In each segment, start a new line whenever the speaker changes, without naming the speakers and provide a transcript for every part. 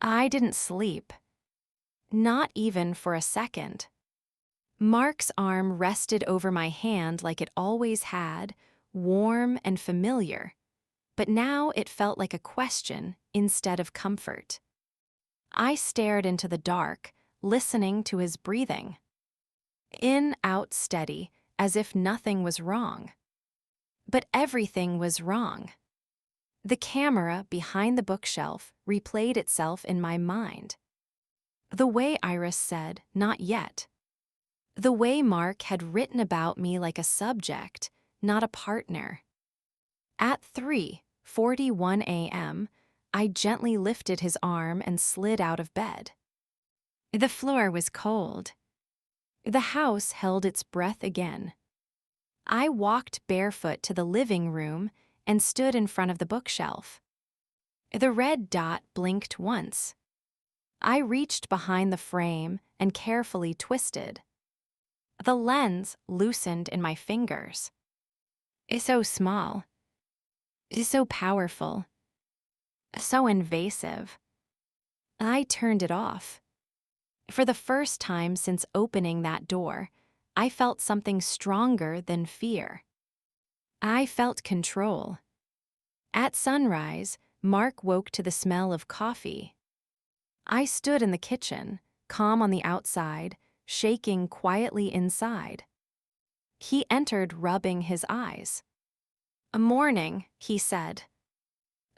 I didn't sleep, not even for a second. Mark's arm rested over my hand like it always had, warm and familiar, but now it felt like a question instead of comfort. I stared into the dark, listening to his breathing. In, out, steady, as if nothing was wrong. But everything was wrong. The camera behind the bookshelf replayed itself in my mind. The way Iris said, "Not yet." The way Mark had written about me like a subject, not a partner. At 3:41 a.m., I gently lifted his arm and slid out of bed. The floor was cold. The house held its breath again. I walked barefoot to the living room and stood in front of the bookshelf. The red dot blinked once. I reached behind the frame and carefully twisted. The lens loosened in my fingers. It's so small. It's so powerful. So invasive. I turned it off. For the first time since opening that door, I felt something stronger than fear. I felt control. At sunrise, Mark woke to the smell of coffee. I stood in the kitchen, calm on the outside, shaking quietly inside. He entered, rubbing his eyes. "Morning," he said.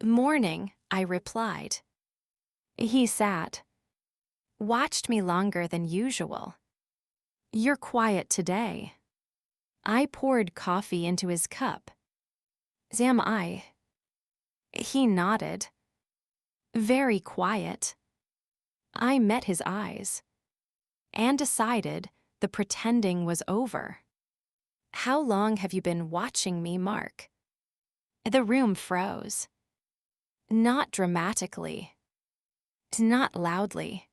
"Morning," I replied. He sat, watched me longer than usual. "You're quiet today." I poured coffee into his cup. "Am I?" He nodded. "Very quiet." I met his eyes and decided the pretending was over. "How long have you been watching me, Mark?" The room froze. Not dramatically, not loudly,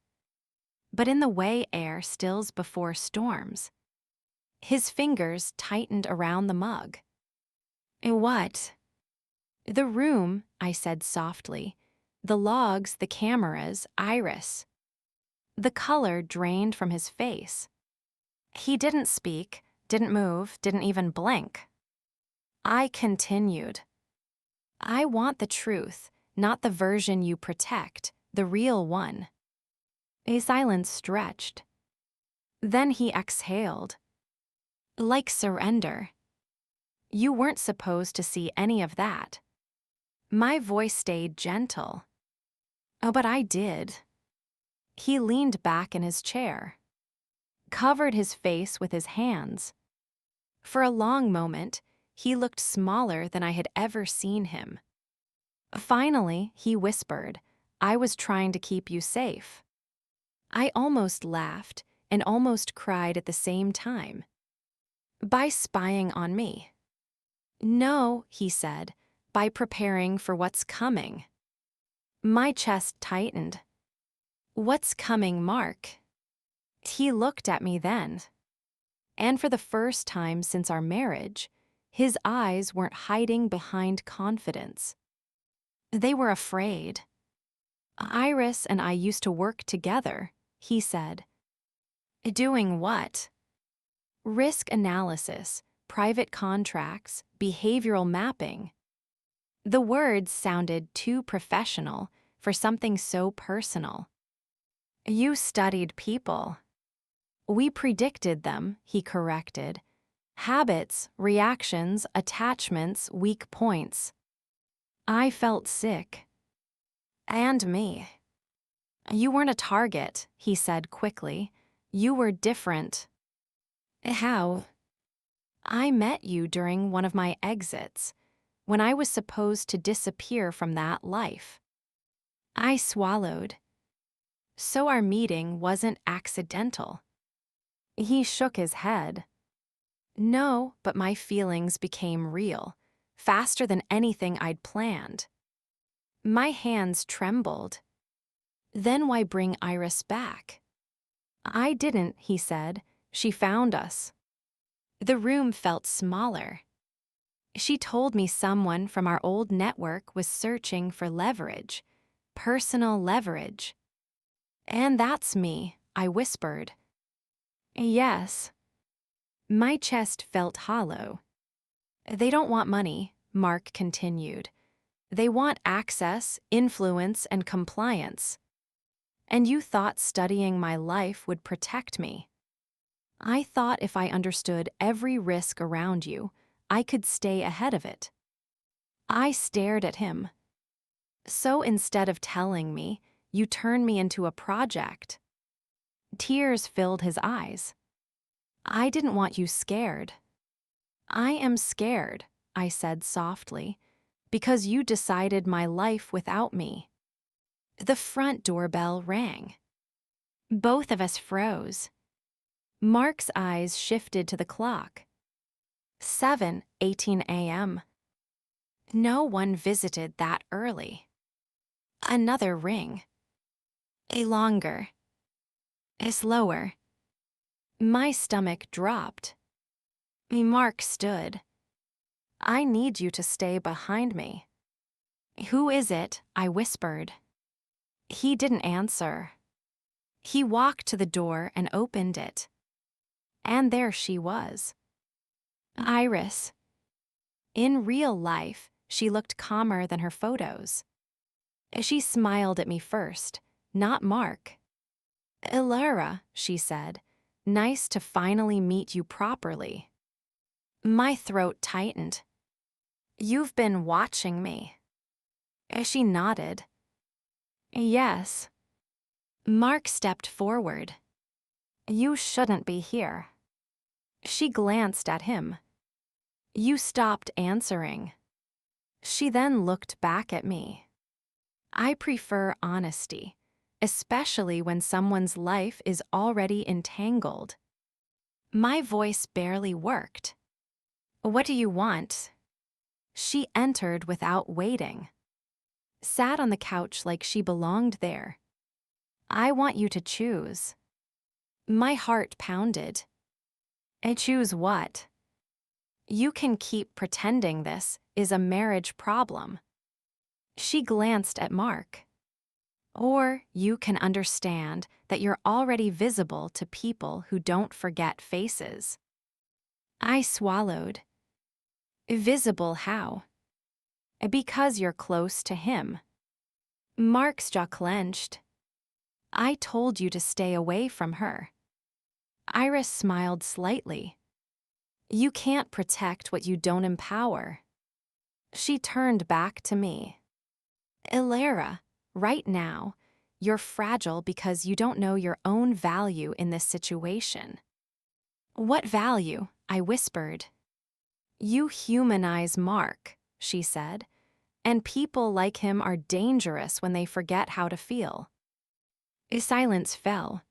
but in the way air stills before storms. His fingers tightened around the mug. "What?" "The room," I said softly. "The logs, the cameras, Iris." The color drained from his face. He didn't speak, didn't move, didn't even blink. I continued. "I want the truth, not the version you protect, the real one." A silence stretched. Then he exhaled. "Like surrender." "You weren't supposed to see any of that." My voice stayed gentle. "Oh, but I did." He leaned back in his chair, covered his face with his hands. For a long moment, he looked smaller than I had ever seen him. Finally, he whispered, "I was trying to keep you safe." I almost laughed and almost cried at the same time. "By spying on me." "No," he said, "by preparing for what's coming." My chest tightened. "What's coming, Mark?" He looked at me then. And for the first time since our marriage, his eyes weren't hiding behind confidence. They were afraid. "Iris and I used to work together," he said. "Doing what?" "Risk analysis, private contracts, behavioral mapping." The words sounded too professional for something so personal. "You studied people." "We predicted them," he corrected. "Habits, reactions, attachments, weak points." I felt sick. "And me." "You weren't a target," he said quickly. "You were different." "How?" "I met you during one of my exits, when I was supposed to disappear from that life." I swallowed. So our meeting wasn't accidental. He shook his head. "No, but my feelings became real, faster than anything I'd planned." My hands trembled. "Then why bring Iris back?" "I didn't," he said. "She found us." The room felt smaller. "She told me someone from our old network was searching for leverage, personal leverage." And that's me, I whispered. Yes. My chest felt hollow. They don't want money, Mark continued. They want access, influence, and compliance. And you thought studying my life would protect me. I thought if I understood every risk around you, I could stay ahead of it. I stared at him. So instead of telling me, you turned me into a project. Tears filled his eyes. I didn't want you scared. I am scared, I said softly, because you decided my life without me. The front doorbell rang. Both of us froze. Mark's eyes shifted to the clock. 7:18 a.m. No one visited that early. Another ring. A longer. A slower. My stomach dropped. Mark stood. I need you to stay behind me. Who is it? I whispered. He didn't answer. He walked to the door and opened it. And there she was. Iris. In real life, she looked calmer than her photos. She smiled at me first, not Mark. Elara, she said, nice to finally meet you properly. My throat tightened. You've been watching me. She nodded. Yes. Mark stepped forward. You shouldn't be here. She glanced at him. You stopped answering. She then looked back at me. I prefer honesty, especially when someone's life is already entangled. My voice barely worked. What do you want? She entered without waiting. Sat on the couch like she belonged there. I want you to choose. My heart pounded. I choose what? You can keep pretending this is a marriage problem. She glanced at Mark. Or you can understand that you're already visible to people who don't forget faces. I swallowed. Visible how? Because you're close to him. Mark's jaw clenched. I told you to stay away from her. Iris smiled slightly. You can't protect what you don't empower. She turned back to me. Elara, right now, you're fragile because you don't know your own value in this situation. What value? I whispered. You humanize Mark, she said, and people like him are dangerous when they forget how to feel. A silence fell.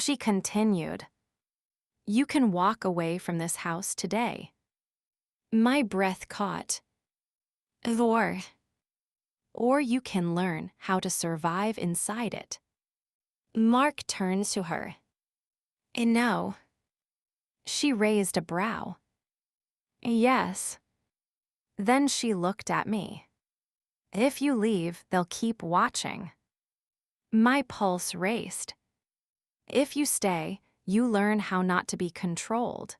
She continued. You can walk away from this house today. My breath caught. Or you can learn how to survive inside it. Mark turns to her. No. She raised a brow. Yes. Then she looked at me. If you leave, they'll keep watching. My pulse raced. If you stay, you learn how not to be controlled.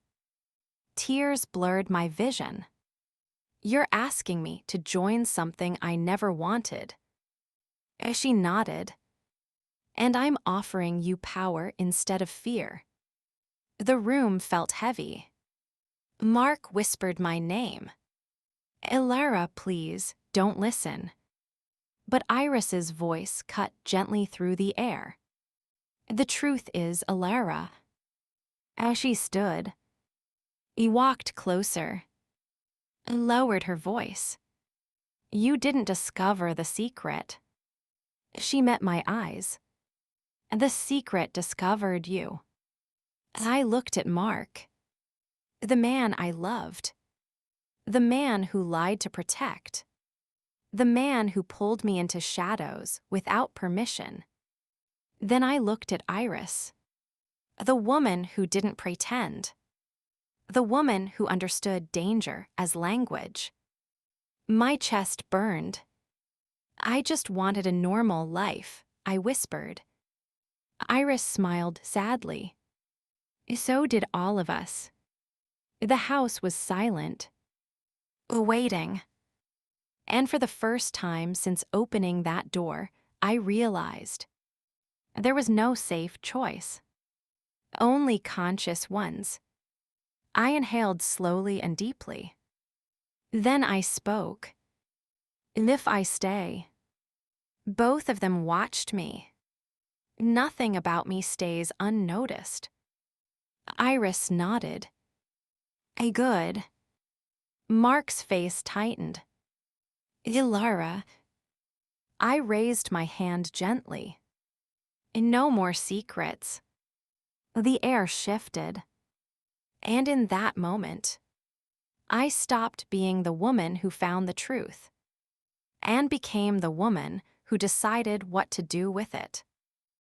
Tears blurred my vision. You're asking me to join something I never wanted. She nodded. And I'm offering you power instead of fear. The room felt heavy. Mark whispered my name. Elara, please, don't listen. But Iris's voice cut gently through the air. The truth is, Elara. As she stood, he walked closer, lowered her voice. You didn't discover the secret. She met my eyes. The secret discovered you. I looked at Mark, the man I loved, the man who lied to protect, the man who pulled me into shadows without permission. Then I looked at Iris, the woman who didn't pretend, the woman who understood danger as language. My chest burned. I just wanted a normal life, I whispered. Iris smiled sadly. So did all of us. The house was silent, waiting. And for the first time since opening that door, I realized there was no safe choice, only conscious ones. I inhaled slowly and deeply. Then I spoke. If I stay. Both of them watched me. Nothing about me stays unnoticed. Iris nodded. Good. Mark's face tightened. Elara. I raised my hand gently. No more secrets. The air shifted. And in that moment, I stopped being the woman who found the truth and became the woman who decided what to do with it.